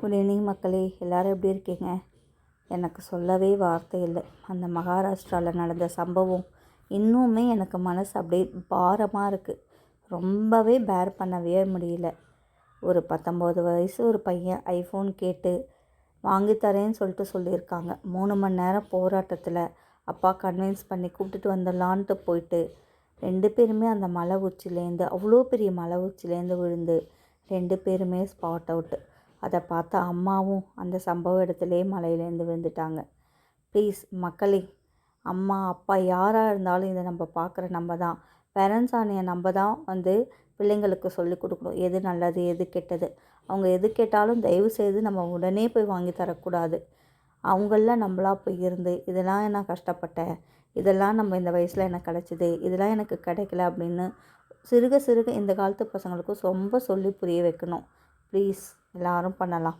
Good evening மக்களே, எல்லோரும் எப்படி இருக்கீங்க? எனக்கு சொல்லவே வார்த்தை இல்லை. அந்த மகாராஷ்டிராவில் நடந்த சம்பவம் இன்னுமே எனக்கு மனசு அப்படியே பாரமாக இருக்குது. ரொம்பவே பேர் பண்ணவே முடியல. ஒரு 19 வயசு ஒரு பையன் ஐஃபோன் கேட்டு வாங்கி தரேன்னு சொல்லியிருக்காங்க. 3 மணி நேரம் போராட்டத்தில் அப்பா கன்வின்ஸ் பண்ணி கூப்பிட்டுட்டு வந்துடலான்ட்டு போயிட்டு 2 பேருமே அந்த மலை உச்சிலேருந்து, அவ்வளோ பெரிய மலை உச்சிலேருந்து விழுந்து 2 பேருமே ஸ்பாட் அவுட்டு. அதை பார்த்த அம்மாவும் அந்த சம்பவ இடத்துலையே மலையிலேருந்து விழுந்துட்டாங்க. ப்ளீஸ் மக்களே, அம்மா அப்பா யாராக இருந்தாலும் இதை நம்ம பார்க்குற நம்ம தான் பேரண்ட்ஸ் ஆணைய நம்ம தான் பிள்ளைங்களுக்கு சொல்லிக் கொடுக்கணும். எது நல்லது எது கெட்டது. அவங்க எது கேட்டாலும் தயவு செய்து நம்ம உடனே போய் வாங்கி தரக்கூடாது. அவங்கள நம்மளாக போய் இருந்து இதெல்லாம் நான் கஷ்டப்பட்டேன், இதெல்லாம் நம்ம இந்த வயசில் எனக்கு கிடச்சிது, இதெல்லாம் எனக்கு கிடைக்கல அப்படின்னு சிறுக சிறுக இந்த காலத்து பசங்களுக்கும் ரொம்ப சொல்லி புரிய வைக்கணும். ப்ளீஸ் எல்லாரும் பண்ணலாம்.